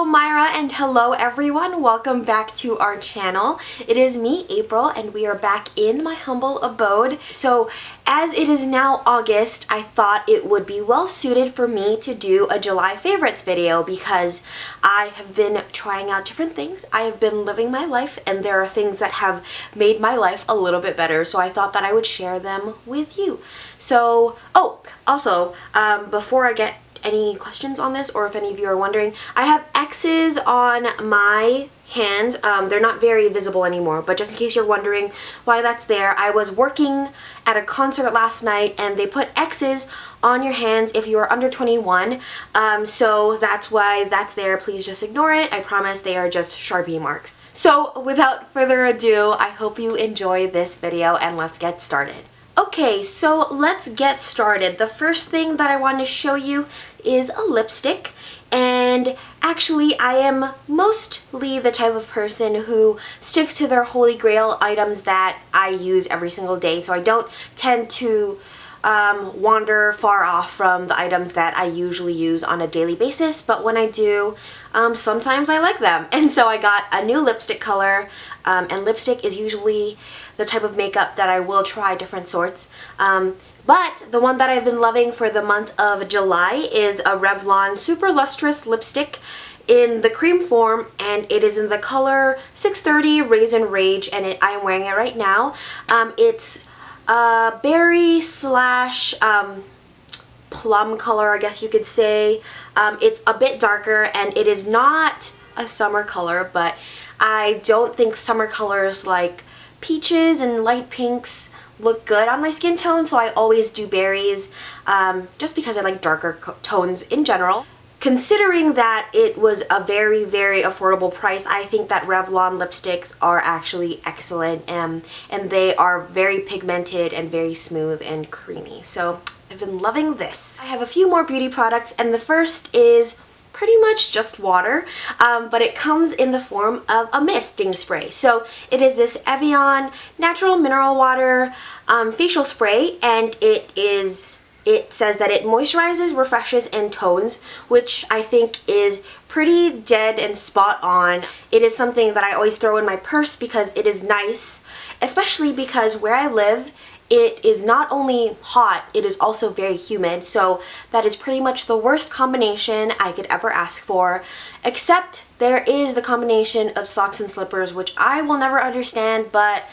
Hello Myra and hello everyone. Welcome back to our channel. It is me, April, and we are back in my humble abode. So as it is now August, I thought it would be well suited for me to do a July favorites video because I have been trying out different things. I have been living my life and there are things that have made my life a little bit better. So I thought that I would share them with you. So, also, before I get any questions on this, or if any of you are wondering, I have X's on my hands. They're not very visible anymore, but just in case you're wondering why that's there, I was working at a concert last night and they put X's on your hands if you are under 21, so that's why that's there. Please just ignore it. I promise they are just Sharpie marks. So without further ado, I hope you enjoy this video and let's get started. Okay, so let's get started. The first thing that I want to show you is a lipstick, and actually I am mostly the type of person who sticks to their holy grail items that I use every single day, so I don't tend to wander far off from the items that I usually use on a daily basis, but when I do, sometimes I like them. And so I got a new lipstick color, and lipstick is usually the type of makeup that I will try different sorts. But the one that I've been loving for the month of July is a Revlon Super Lustrous lipstick in the cream form, and it is in the color 630 Raisin Rage, and I am wearing it right now. It's berry slash plum color, I guess you could say. It's a bit darker and it is not a summer color, but I don't think summer colors like peaches and light pinks look good on my skin tone, so I always do berries, just because I like darker tones in general. Considering that it was a very, very affordable price, I think that Revlon lipsticks are actually excellent, and they are very pigmented and very smooth and creamy. So I've been loving this. I have a few more beauty products, and the first is pretty much just water, but it comes in the form of a misting spray. So it is this Evian natural mineral water facial spray, and it says that it moisturizes, refreshes, and tones, which I think is pretty dead and spot on. It is something that I always throw in my purse because it is nice, especially because where I live, it is not only hot, it is also very humid, so that is pretty much the worst combination I could ever ask for, except there is the combination of socks and slippers, which I will never understand, but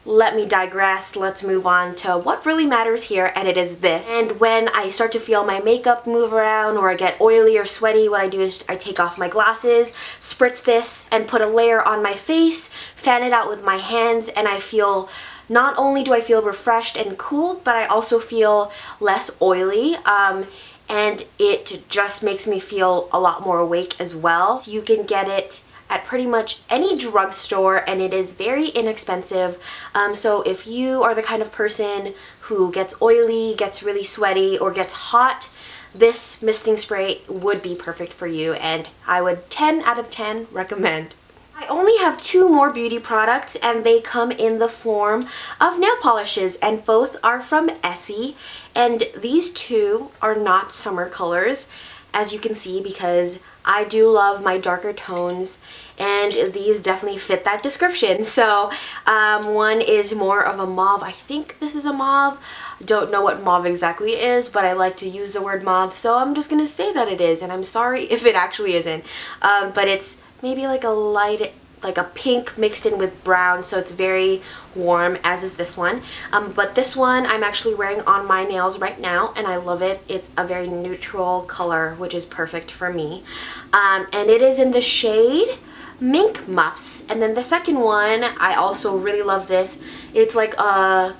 let me digress. Let's move on to what really matters here, and it is this. And when I start to feel my makeup move around or I get oily or sweaty, what I do is I take off my glasses, spritz this, and put a layer on my face, fan it out with my hands, and I feel, not only do I feel refreshed and cool, but I also feel less oily, and it just makes me feel a lot more awake as well. So you can get it at pretty much any drugstore, and it is very inexpensive. So if you are the kind of person who gets oily, gets really sweaty, or gets hot, this misting spray would be perfect for you, and I would 10 out of 10 recommend. I only have two more beauty products, and they come in the form of nail polishes, and both are from Essie, and these two are not summer colors, as you can see, because I do love my darker tones, and these definitely fit that description. So one is more of a mauve. I think this is a mauve. Don't know what mauve exactly is, but I like to use the word mauve, so I'm just gonna say that it is, and I'm sorry if it actually isn't. But it's maybe like a light, like a pink mixed in with brown, so it's very warm, as is this one. But this one I'm actually wearing on my nails right now, and I love it. It's a very neutral color, which is perfect for me. And it is in the shade Mink Muffs. And then the second one, I also really love this. It's like a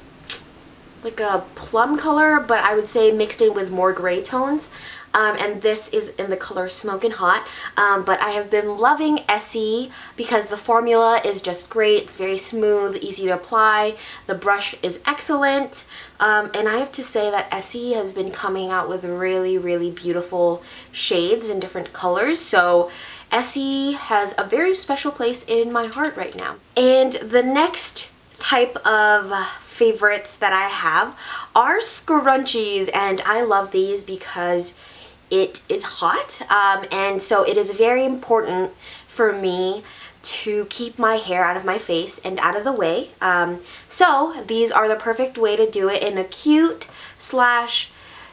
plum color, but I would say mixed in with more gray tones. And this is in the color Smokin' Hot, but I have been loving Essie because the formula is just great. It's very smooth, easy to apply. The brush is excellent, and I have to say that Essie has been coming out with really, really beautiful shades in different colors, so Essie has a very special place in my heart right now. And the next type of favorites that I have are scrunchies, and I love these because it is hot, and so it is very important for me to keep my hair out of my face and out of the way. So these are the perfect way to do it in a cute slash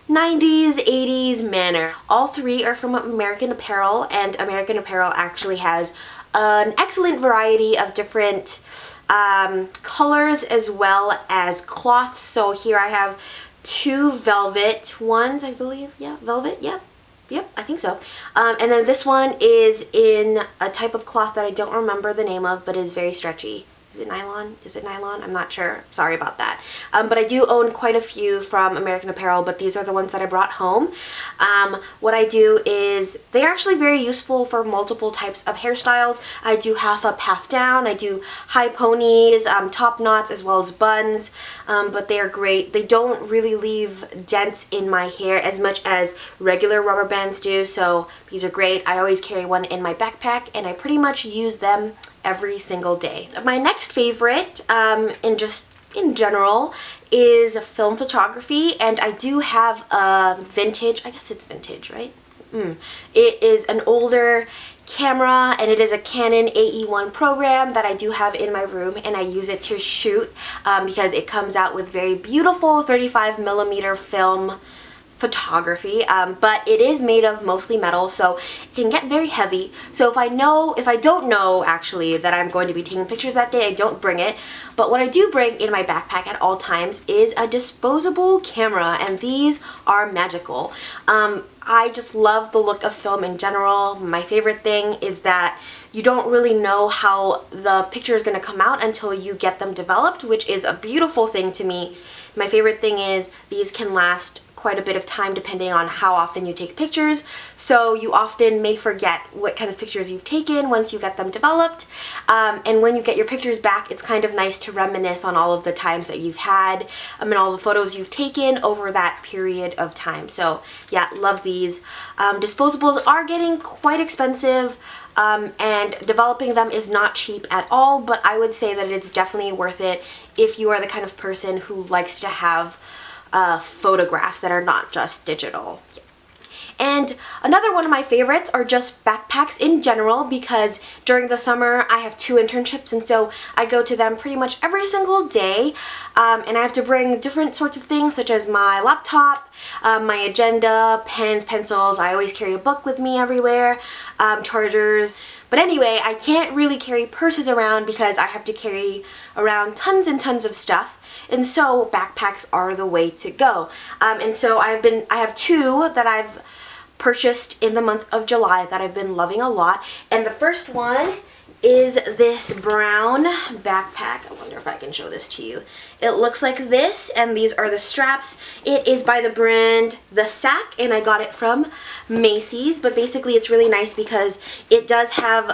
90s, 80s manner. All three are from American Apparel, and American Apparel actually has an excellent variety of different colors as well as cloths. So here I have 2 velvet ones, I believe. Yeah, velvet, yeah. Yep, I think so. And then this one is in a type of cloth that I don't remember the name of, but is very stretchy. Is it nylon? Is it nylon? I'm not sure. Sorry about that. But I do own quite a few from American Apparel, but these are the ones that I brought home. What I do is, they're actually very useful for multiple types of hairstyles. I do half up, half down. I do high ponies, top knots, as well as buns. But they are great. They don't really leave dents in my hair as much as regular rubber bands do, so these are great. I always carry one in my backpack, and I pretty much use them every single day. My next favorite, in general, is film photography, and I do have a vintage, I guess it's vintage, right? It is an older camera, and it is a Canon AE1 program that I do have in my room, and I use it to shoot because it comes out with very beautiful 35mm film photography, but it is made of mostly metal, so it can get very heavy. So if I don't know actually that I'm going to be taking pictures that day, I don't bring it. But what I do bring in my backpack at all times is a disposable camera, and these are magical. I just love the look of film in general. My favorite thing is that you don't really know how the picture is going to come out until you get them developed, which is a beautiful thing to me. My favorite thing is these can last quite a bit of time depending on how often you take pictures, so you often may forget what kind of pictures you've taken once you get them developed, and when you get your pictures back, it's kind of nice to reminisce on all of the times that you've had and all the photos you've taken over that period of time. So yeah, love these. Disposables are getting quite expensive, and developing them is not cheap at all, but I would say that it's definitely worth it if you are the kind of person who likes to have photographs that are not just digital. And another one of my favorites are just backpacks in general, because during the summer I have 2 internships, and so I go to them pretty much every single day, and I have to bring different sorts of things such as my laptop, my agenda, pens, pencils. I always carry a book with me everywhere, chargers. But anyway, I can't really carry purses around because I have to carry around tons and tons of stuff. And so backpacks are the way to go. And so I have 2 that I've purchased in the month of July that I've been loving a lot. And the first one is this brown backpack. I wonder if I can show this to you. It looks like this, and these are the straps. It is by the brand The Sack, and I got it from Macy's, but basically it's really nice because it does have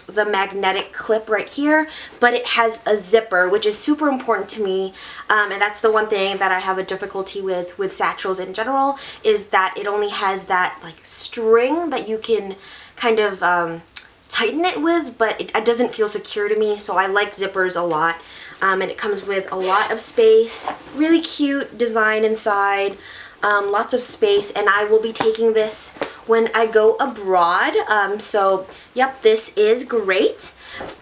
the magnetic clip right here, but it has a zipper, which is super important to me, and that's the one thing that I have a difficulty with satchels in general, is that it only has that like string that you can kind of tighten it with, but it doesn't feel secure to me, so I like zippers a lot. And it comes with a lot of space, really cute design inside, lots of space, and I will be taking this when I go abroad. So yep, this is great.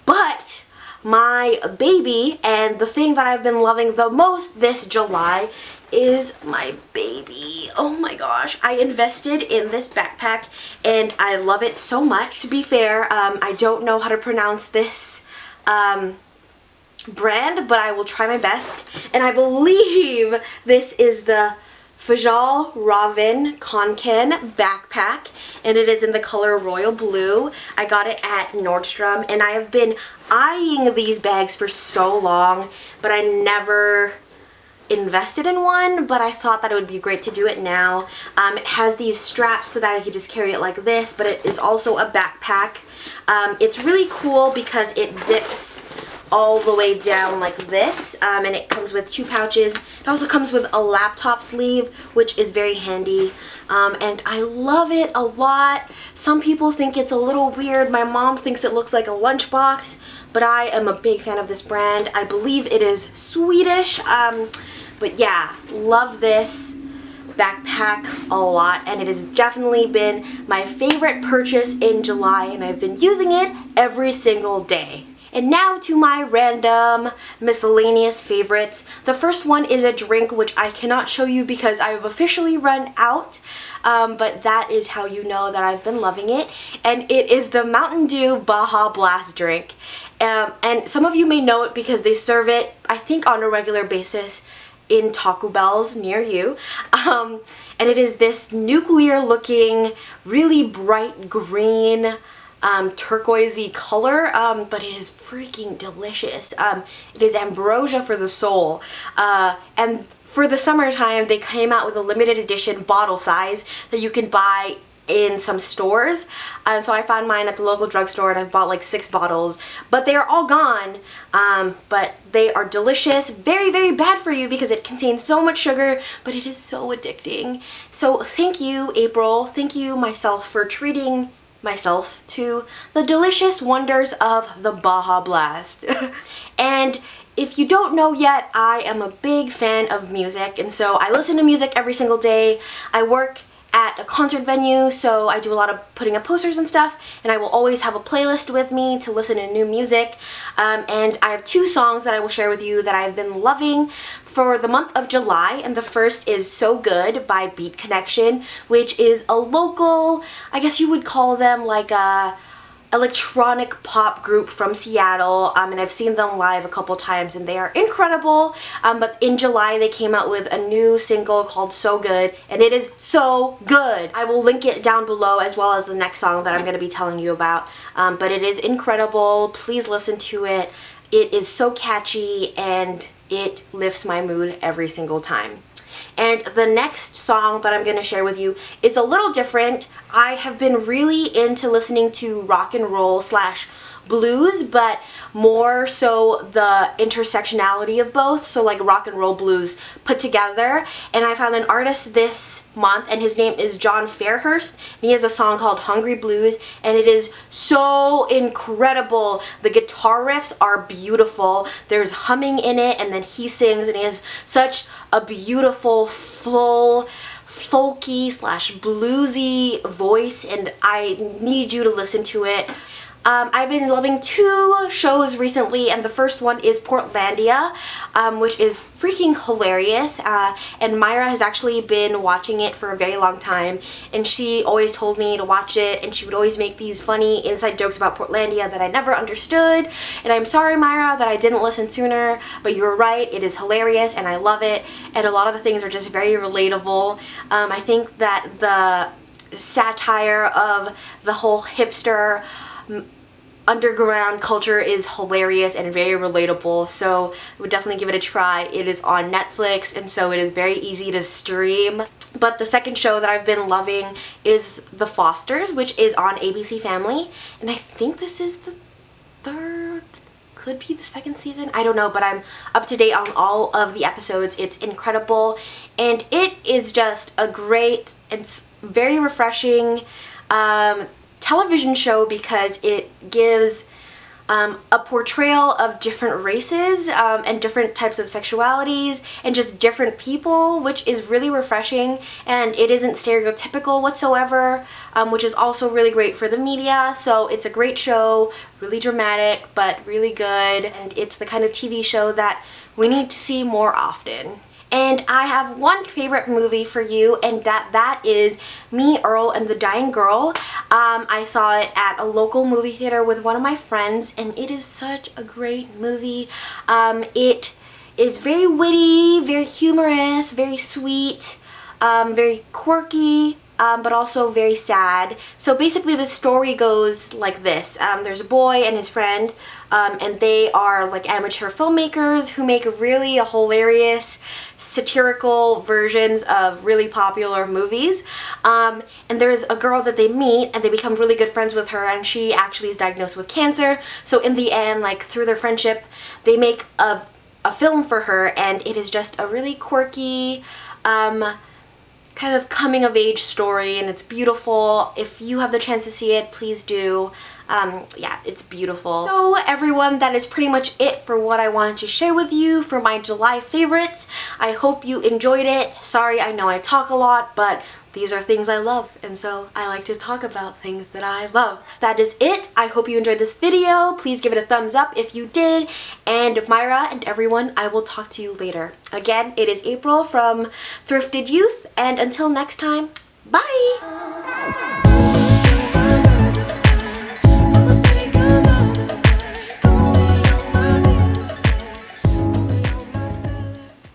But my baby, and the thing that I've been loving the most this July, is my baby. Oh my gosh, I invested in this backpack and I love it so much. To be fair, I don't know how to pronounce this brand, but I will try my best, and I believe this is the Fjallraven Kanken backpack, and it is in the color royal blue. I got it at Nordstrom, and I have been eyeing these bags for so long, but I never invested in one, but I thought that it would be great to do it now. It has these straps so that I could just carry it like this, but it is also a backpack. It's really cool because it zips all the way down like this, and it comes with 2 pouches. It also comes with a laptop sleeve, which is very handy, and I love it a lot. Some people think it's a little weird. My mom thinks it looks like a lunchbox, but I am a big fan of this brand. I believe it is Swedish, but yeah, love this. backpack a lot, and it has definitely been my favorite purchase in July, and I've been using it every single day. And now to my random miscellaneous favorites. The first one is a drink which I cannot show you because I have officially run out, but that is how you know that I've been loving it. And it is the Mountain Dew Baja Blast drink. And some of you may know it because they serve it, I think, on a regular basis in Taco Bells near you. And it is this nuclear looking, really bright green, turquoisey color, but it is freaking delicious. It is ambrosia for the soul, and for the summertime they came out with a limited edition bottle size that you can buy in some stores, so I found mine at the local drugstore and I've bought like 6 bottles, but they are all gone, but they are delicious. Very, very bad for you because it contains so much sugar, but it is so addicting. So thank you, April, thank you myself for treating myself to the delicious wonders of the Baja Blast. And if you don't know yet, I am a big fan of music, and so I listen to music every single day. I work at a concert venue, so I do a lot of putting up posters and stuff, and I will always have a playlist with me to listen to new music, and I have 2 songs that I will share with you that I've been loving for the month of July, and the first is So Good by Beat Connection, which is a local, I guess you would call them like a electronic pop group from Seattle, and I've seen them live a couple times and they are incredible, but in July they came out with a new single called So Good, and it is so good. I will link it down below as well as the next song that I'm going to be telling you about, but it is incredible. Please listen to it. It is so catchy and it lifts my mood every single time. And the next song that I'm going to share with you is a little different. I have been really into listening to rock and roll / blues, but more so the intersectionality of both, so like rock and roll blues put together. And I found an artist this month, and his name is John Fairhurst, and he has a song called Hungry Blues, and it is so incredible. The guitar riffs are beautiful, there's humming in it, and then he sings, and he has such a beautiful, full, folky / bluesy voice, and I need you to listen to it. I've been loving 2 shows recently, and the first one is Portlandia, which is freaking hilarious, and Myra has actually been watching it for a very long time, and she always told me to watch it, and she would always make these funny inside jokes about Portlandia that I never understood, and I'm sorry, Myra, that I didn't listen sooner, but you were right, it is hilarious, and I love it, and a lot of the things are just very relatable. I think that the satire of the whole hipster underground culture is hilarious and very relatable, so I would definitely give it a try. It is on Netflix, and so it is very easy to stream. But the second show that I've been loving is The Fosters, which is on ABC Family, and I think this is the 3rd, could be the 2nd season, I don't know, but I'm up to date on all of the episodes. It's incredible, and it is just a great and very refreshing television show because it gives a portrayal of different races and different types of sexualities and just different people, which is really refreshing, and it isn't stereotypical whatsoever, which is also really great for the media. So it's a great show, really dramatic but really good, and it's the kind of TV show that we need to see more often. And I have one favorite movie for you, and that is Me, Earl, and the Dying Girl. I saw it at a local movie theater with one of my friends, and it is such a great movie. It is very witty, very humorous, very sweet, very quirky, but also very sad. So basically the story goes like this. There's a boy and his friend, and they are like amateur filmmakers who make really hilarious satirical versions of really popular movies, and there's a girl that they meet and they become really good friends with her, and she actually is diagnosed with cancer. So in the end, like through their friendship, they make a film for her, and it is just a really quirky kind of coming of age story, and it's beautiful. If you have the chance to see it, please do. Yeah, it's beautiful. So everyone, that is pretty much it for what I wanted to share with you for my July favorites. I hope you enjoyed it. Sorry, I know I talk a lot, but these are things I love, and so I like to talk about things that I love. That is it. I hope you enjoyed this video. Please give it a thumbs up if you did. And Myra and everyone, I will talk to you later. Again, it is April from Thrifted Youth, and until next time, bye!